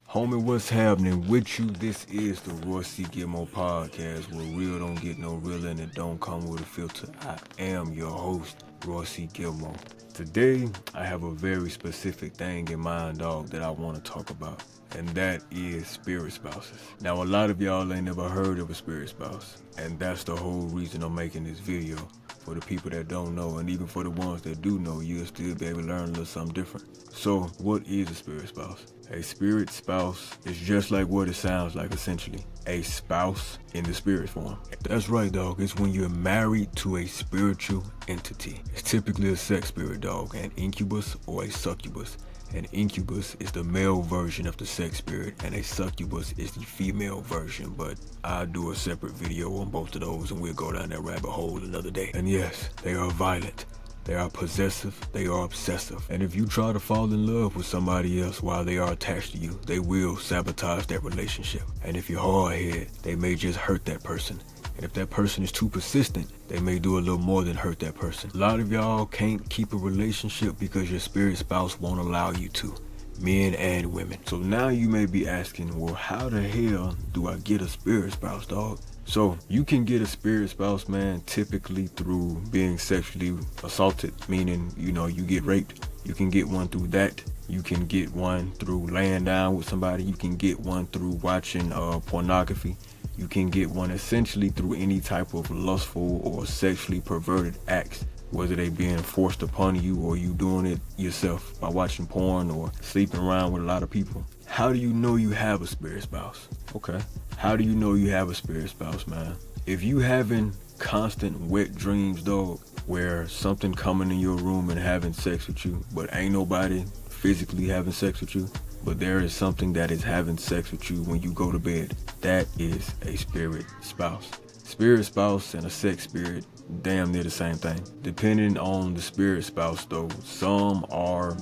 Homie, what's happening with you? This is the Roi C Gilmore podcast, where real don't get no realer and it don't come with a filter. I am your host, Roi C Gilmore. Today, I have a very specific thing in mind, dog, that I want to talk about, and that is spirit spouses. Now, a lot of y'all ain't never heard of a spirit spouse, and that's the whole reason I'm making this video. For the people that don't know, and even for the ones that do know, you'll still be able to learn a little something different. So, what is a spirit spouse? A spirit spouse is just like what it sounds like, essentially. A spouse in the spirit form. That's right, dog. It's when you're married to a spiritual entity. It's typically a sex spirit, dog, an incubus or a succubus. An incubus is the male version of the sex spirit, and a succubus is the female version, but I'll do a separate video on both of those and we'll go down that rabbit hole another day. And yes, they are violent. They are possessive, they are obsessive. And if you try to fall in love with somebody else while they are attached to you, they will sabotage that relationship. And if you're hard-headed, they may just hurt that person. And if that person is too persistent, they may do a little more than hurt that person. A lot of y'all can't keep a relationship because your spirit spouse won't allow you to. Men and women. So now you may be asking, well, how the hell do I get a spirit spouse, dog? So you can get a spirit spouse, man, typically through being sexually assaulted, meaning, you get raped. You can get one through that. You can get one through laying down with somebody. You can get one through watching pornography. You can get one essentially through any type of lustful or sexually perverted acts, whether they being forced upon you or you doing it yourself by watching porn or sleeping around with a lot of people. How do you know you have a spirit spouse? Okay. How do you know you have a spirit spouse, man? If you having constant wet dreams, dog, where something coming in your room and having sex with you, but ain't nobody physically having sex with you, but there is something that is having sex with you when you go to bed, that is a spirit spouse. Spirit spouse and a sex spirit, damn near the same thing. Depending on the spirit spouse, though,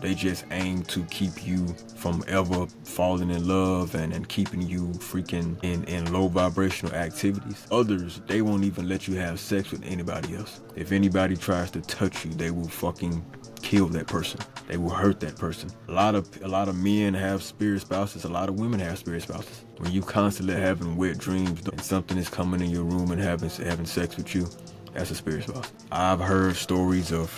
they just aim to keep you from ever falling in love and keeping you freaking in low vibrational activities. Others, they won't even let you have sex with anybody else. If anybody tries to touch you, they will fucking kill that person. They will hurt that person. A lot of men have spirit spouses. A lot of women have spirit spouses. When you constantly having wet dreams and something is coming in your room and having sex with you, that's a spirit spouse. I've heard stories of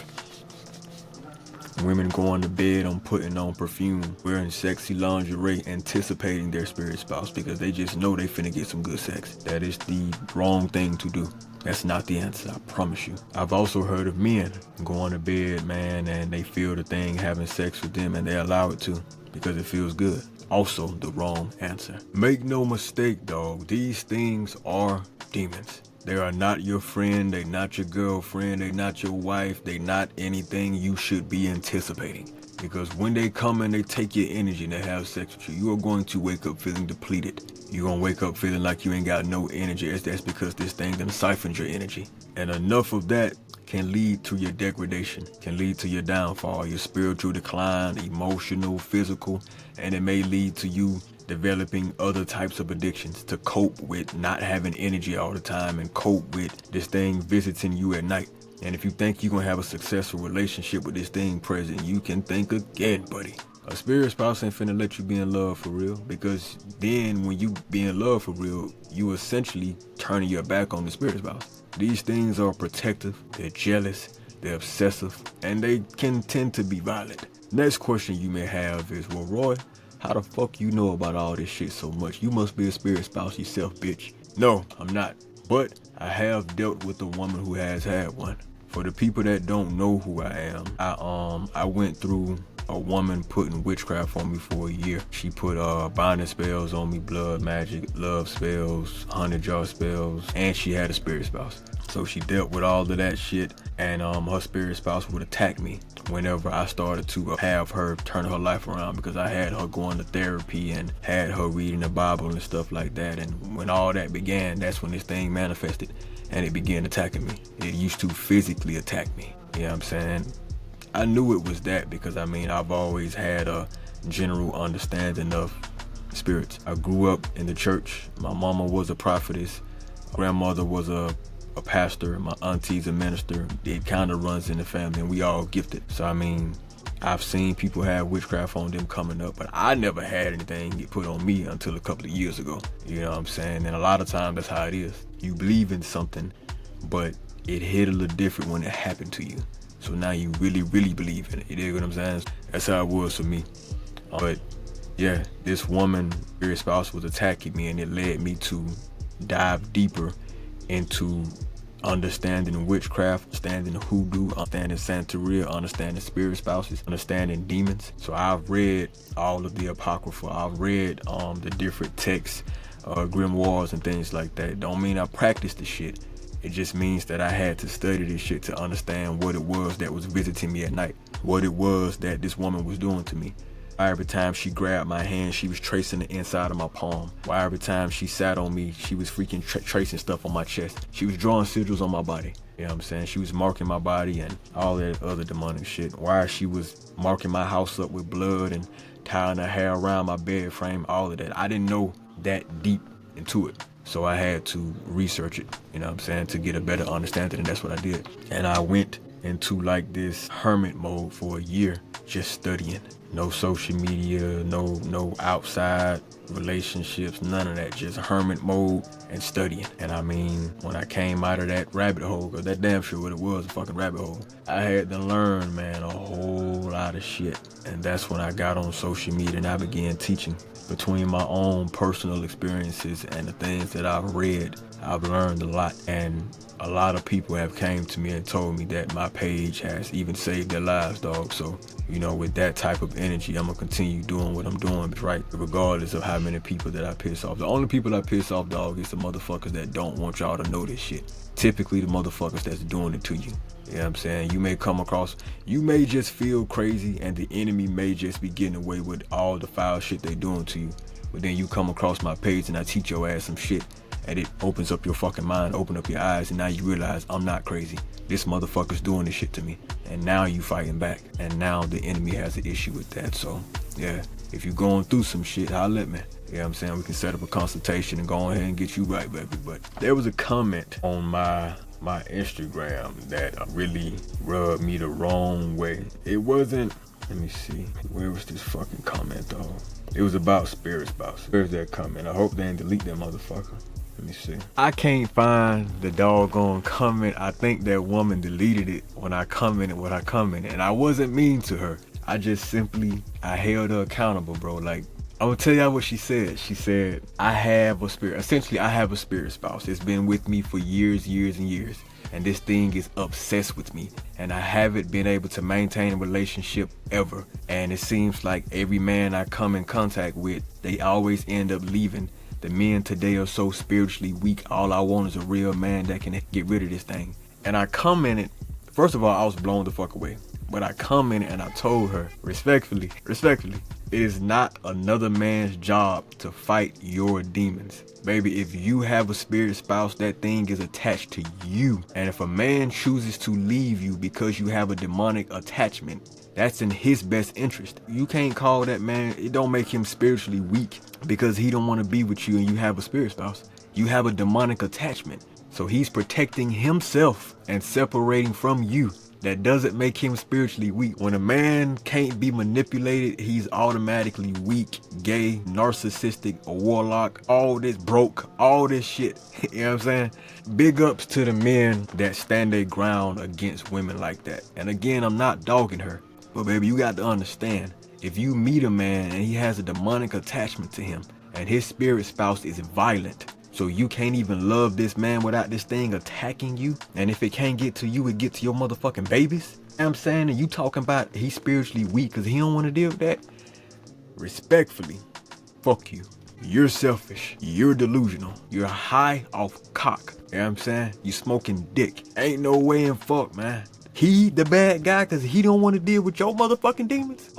women going to bed on putting on perfume, wearing sexy lingerie, anticipating their spirit spouse because they just know they finna get some good sex. That is the wrong thing to do. That's not the answer, I promise you. I've also heard of men going to bed, man, and they feel the thing having sex with them and they allow it to because it feels good. Also the wrong answer. Make no mistake, dog, these things are demons. They are not your friend, they not your girlfriend, they not your wife, they not anything you should be anticipating. Because when they come and they take your energy and they have sex with you, you are going to wake up feeling depleted. You're going to wake up feeling like you ain't got no energy. That's because this thing done siphoned your energy. And enough of that can lead to your degradation, can lead to your downfall, your spiritual decline, emotional, physical, and it may lead to you developing other types of addictions to cope with not having energy all the time and cope with this thing visiting you at night. And if you think you're going to have a successful relationship with this thing present, you can think again, buddy. A spirit spouse ain't finna let you be in love for real, because then when you be in love for real, you essentially turning your back on the spirit spouse. These things are protective, they're jealous, they're obsessive, and they can tend to be violent. Next question you may have is, well, Roy, how the fuck you know about all this shit so much? You must be a spirit spouse yourself, bitch. No, I'm not. But I have dealt with a woman who has had one. For the people that don't know who I am, I went through a woman putting witchcraft on me for a year. She put binding spells on me, blood magic, love spells, 100-jar spells, and she had a spirit spouse. So she dealt with all of that shit, and her spirit spouse would attack me whenever I started to have her turn her life around, because I had her going to therapy and had her reading the Bible and stuff like that. And when all that began, that's when this thing manifested and it began attacking me. It used to physically attack me. You know what I'm saying? I knew it was that because I've always had a general understanding of spirits. I grew up in the church. My mama was a prophetess. Grandmother was a pastor. My auntie's a minister. It kind of runs in the family and we all gifted. So I've seen people have witchcraft on them coming up, but I never had anything get put on me until a couple of years ago. You know what I'm saying? And a lot of times that's how it is. You believe in something, but it hit a little different when it happened to you. So now you really, really believe in it. You dig what I'm saying? That's how it was for me. But yeah, this woman, her spouse, was attacking me, and it led me to dive deeper into understanding witchcraft, understanding hoodoo, understanding Santeria, understanding spirit spouses, understanding demons. So I've read all of the Apocrypha. I've read the different texts, grimoires and things like that. Don't mean I practiced the shit. It just means that I had to study this shit to understand what it was that was visiting me at night, what it was that this woman was doing to me. Why every time she grabbed my hand, she was tracing the inside of my palm. Why every time she sat on me, she was freaking tracing stuff on my chest. She was drawing sigils on my body. You know what I'm saying? She was marking my body and all that other demonic shit. Why she was marking my house up with blood and tying her hair around my bed frame, all of that. I didn't know that deep into it. So I had to research it, you know what I'm saying, to get a better understanding, and that's what I did. And I went into like this hermit mode for a year, just studying. No social media, no outside relationships, none of that. Just hermit mode and studying. And I mean, when I came out of that rabbit hole, cause that damn sure what it was, a fucking rabbit hole, I had to learn, man, a whole lot of shit. And that's when I got on social media and I began teaching. Between my own personal experiences and the things that I've read, I've learned a lot. And a lot of people have came to me and told me that my page has even saved their lives, dog. So, you know, with that type of energy, I'm gonna continue doing what I'm doing, right? Regardless of how many people that I piss off. The only people I piss off, dog, is the motherfuckers that don't want y'all to know this shit. Typically the motherfuckers that's doing it to you. You know what I'm saying? You may come across, you may just feel crazy and the enemy may just be getting away with all the foul shit they doing to you. But then you come across my page and I teach your ass some shit and it opens up your fucking mind, open up your eyes, and now you realize I'm not crazy. This motherfucker's doing this shit to me. And now you fighting back. And now the enemy has an issue with that. So yeah, if you're going through some shit, holla at me. You know what I'm saying? We can set up a consultation and go ahead and get you right, baby. But there was a comment on my Instagram that really rubbed me the wrong way. It wasn't, let me see, where was this fucking comment though? It was about spirit spouse. Where's that comment? I hope they didn't delete that motherfucker. Let me see. I can't find the doggone comment. I think that woman deleted it when I commented what I commented. And I wasn't mean to her. I just simply, I held her accountable, bro. Like, I'm gonna tell y'all what she said. She said, I have a spirit spouse. It's been with me for years and years. And this thing is obsessed with me. And I haven't been able to maintain a relationship ever. And it seems like every man I come in contact with, they always end up leaving. The men today are so spiritually weak. All I want is a real man that can get rid of this thing. And I commented, first of all, I was blown the fuck away. But I commented and I told her, respectfully, it is not another man's job to fight your demons. Baby, if you have a spirit spouse, that thing is attached to you. And if a man chooses to leave you because you have a demonic attachment, that's in his best interest. You can't call that man, it don't make him spiritually weak because he don't want to be with you and you have a spirit spouse. You have a demonic attachment. So he's protecting himself and separating from you. That doesn't make him spiritually weak. When a man can't be manipulated, he's automatically weak, gay, narcissistic, a warlock, all this broke, all this shit. You know what I'm saying? Big ups to the men that stand their ground against women like that. And again, I'm not dogging her, but baby, you got to understand, if you meet a man and he has a demonic attachment to him and his spirit spouse is violent, so you can't even love this man without this thing attacking you. And if it can't get to you, it get to your motherfucking babies. You know what I'm saying? And you talking about he's spiritually weak because he don't want to deal with that. Respectfully, fuck you. You're selfish. You're delusional. You're high off cock. You know what I'm saying? You smoking dick. Ain't no way in fuck, man. He the bad guy because he don't want to deal with your motherfucking demons?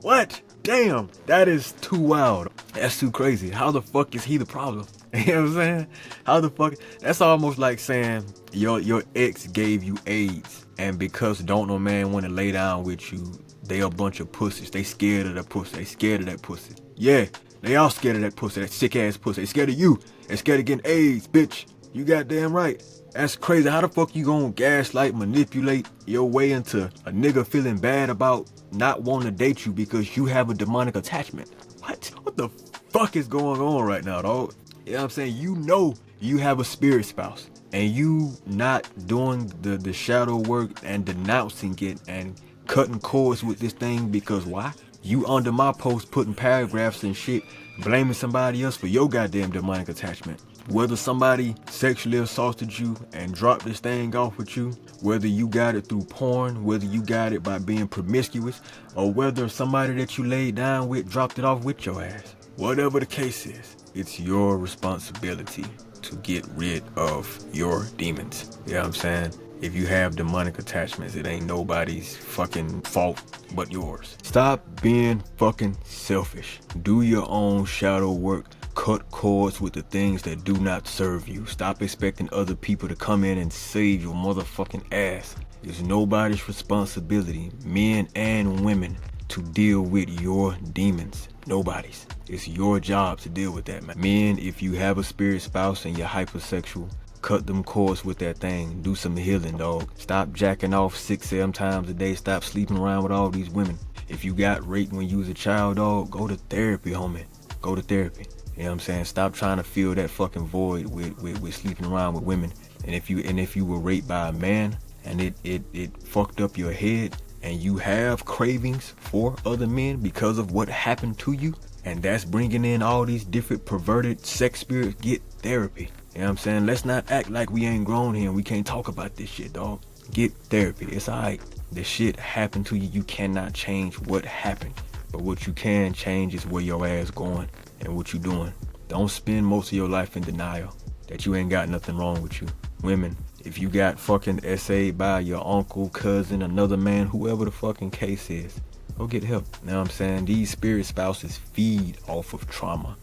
What? Damn, that is too wild. That's too crazy. How the fuck is he the problem? You know what I'm saying? How the fuck? That's almost like saying your ex gave you AIDS, and because don't no man want to lay down with you, they a bunch of pussies. They scared of that pussy. They scared of that pussy. Yeah, they all scared of that pussy, that sick ass pussy. They scared of you. They scared of getting AIDS, bitch. You goddamn right. That's crazy. How the fuck you gonna gaslight, manipulate your way into a nigga feeling bad about not wanting to date you because you have a demonic attachment? What the fuck is going on right now, dog? You know what I'm saying? You know you have a spirit spouse and you not doing the shadow work and denouncing it and cutting cords with this thing because why? You under my post putting paragraphs and shit blaming somebody else for your goddamn demonic attachment. Whether somebody sexually assaulted you and dropped this thing off with you, whether you got it through porn, whether you got it by being promiscuous, or whether somebody that you laid down with dropped it off with your ass. Whatever the case is, it's your responsibility to get rid of your demons. You know what I'm saying? If you have demonic attachments, it ain't nobody's fucking fault but yours. Stop being fucking selfish. Do your own shadow work. Cut cords with the things that do not serve you. Stop expecting other people to come in and save your motherfucking ass. It's nobody's responsibility, men and women, to deal with your demons. Nobody's. It's your job to deal with that, man. Men, if you have a spirit spouse and you're hypersexual, cut them cords with that thing. Do some healing, dog. Stop jacking off 6-7 times a day. Stop sleeping around with all these women. If you got raped when you was a child, dog, go to therapy, homie. Go to therapy. You know what I'm saying? Stop trying to fill that fucking void with sleeping around with women. And if you were raped by a man and it fucked up your head and you have cravings for other men because of what happened to you, and that's bringing in all these different perverted sex spirits, get therapy. You know what I'm saying? Let's not act like we ain't grown here and we can't talk about this shit, dog. Get therapy. It's alright. The shit happened to you. You cannot change what happened. But what you can change is where your ass going and what you doing. Don't spend most of your life in denial that you ain't got nothing wrong with you. Women, if you got fucking essayed by your uncle, cousin, another man, whoever the fucking case is, go get help. You know what I'm saying? These spirit spouses feed off of trauma.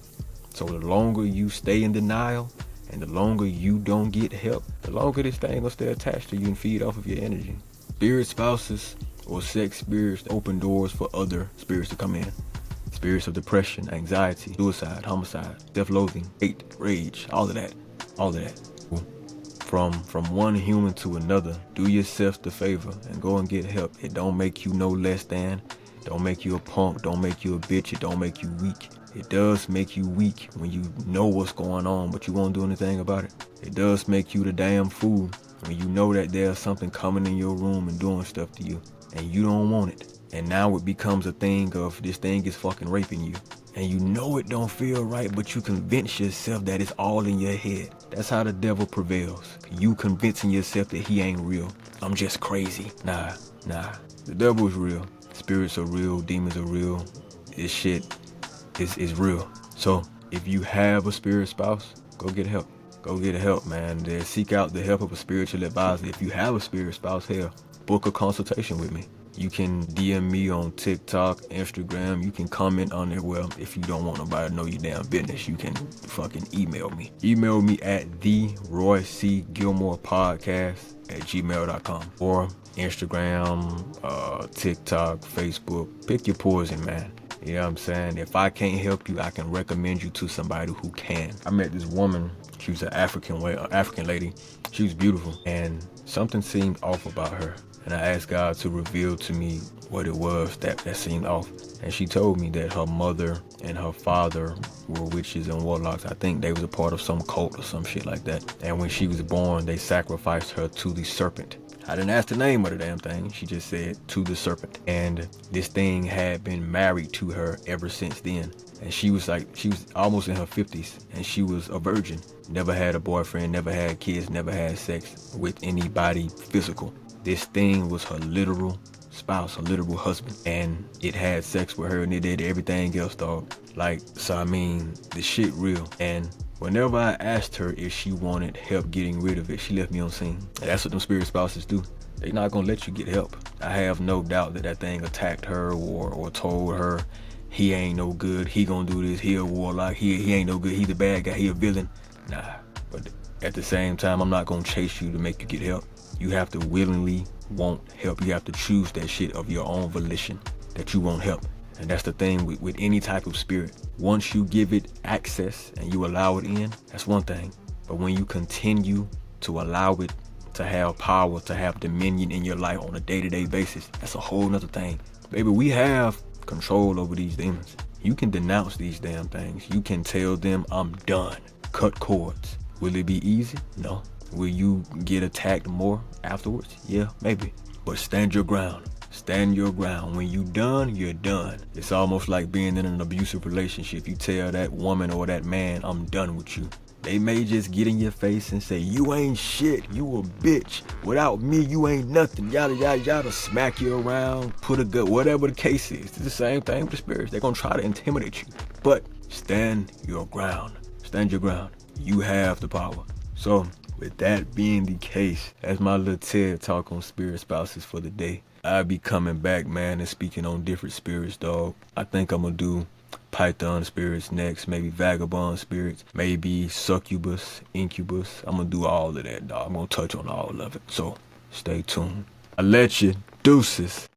So the longer you stay in denial and the longer you don't get help, the longer this thing will stay attached to you and feed off of your energy. Spirit spouses or sex spirits open doors for other spirits to come in. Spirits of depression, anxiety, suicide, homicide, self-loathing, hate, rage, all of that. From one human to another, do yourself the favor and go and get help. It don't make you no less than. Don't make you a punk. Don't make you a bitch. It don't make you weak. It does make you weak when you know what's going on, but you won't do anything about it. It does make you the damn fool when you know that there's something coming in your room and doing stuff to you, and you don't want it. And now it becomes a thing of this thing is fucking raping you. And you know it don't feel right, but you convince yourself that it's all in your head. That's how the devil prevails. You convincing yourself that he ain't real. I'm just crazy. Nah. The devil is real. Spirits are real. Demons are real. This shit is real. So if you have a spirit spouse, go get help. Go get help, man. Then seek out the help of a spiritual advisor. If you have a spirit spouse, hell, book a consultation with me. You can DM me on TikTok, Instagram. You can comment on it. Well, if you don't want nobody to know your damn business, you can fucking email me. Email me at the Roi C Gilmore podcast @gmail.com or Instagram, TikTok, Facebook. Pick your poison, man. You know what I'm saying? If I can't help you, I can recommend you to somebody who can. I met this woman. She was an African lady. She was beautiful, and something seemed off about her. And I asked God to reveal to me what it was that seemed off. And she told me that her mother and her father were witches and warlocks. I think they was a part of some cult or some shit like that. And when she was born, they sacrificed her to the serpent. I didn't ask the name of the damn thing. She just said, to the serpent. And this thing had been married to her ever since then. And she was almost in her 50s. And she was a virgin. Never had a boyfriend, never had kids, never had sex with anybody physical. This thing was her literal spouse, her literal husband, and it had sex with her and it did everything else, dog. So I mean, the shit real. And whenever I asked her if she wanted help getting rid of it, she left me on scene. And that's what them spirit spouses do. They not gonna let you get help. I have no doubt that thing attacked her or told her he ain't no good, he gonna do this, he a warlock, he ain't no good, he the bad guy, he a villain. Nah, but at the same time, I'm not gonna chase you to make you get help. You have to willingly want help. You have to choose that shit of your own volition that you want help. And that's the thing with any type of spirit. Once you give it access and you allow it in, that's one thing. But when you continue to allow it to have power, to have dominion in your life on a day-to-day basis, that's a whole nother thing. Baby, we have control over these demons. You can denounce these damn things. You can tell them, I'm done. Cut cords. Will it be easy? No. Will you get attacked more afterwards? Yeah, maybe. But stand your ground. Stand your ground. When you done, you're done. It's almost like being in an abusive relationship. You tell that woman or that man, I'm done with you. They may just get in your face and say, you ain't shit, you a bitch. Without me, you ain't nothing. Yada, yada, yada. Smack you around, put a gut, whatever the case is. It's the same thing with the spirits. They're going to try to intimidate you. But stand your ground. Stand your ground. You have the power. So, with that being the case, that's my little TED talk on spirit spouses for the day. I'll be coming back, man, and speaking on different spirits, dog. I think I'm going to do Python spirits next, maybe vagabond spirits, maybe succubus, incubus. I'm going to do all of that, dog. I'm going to touch on all of it. So, stay tuned. I let you. Deuces.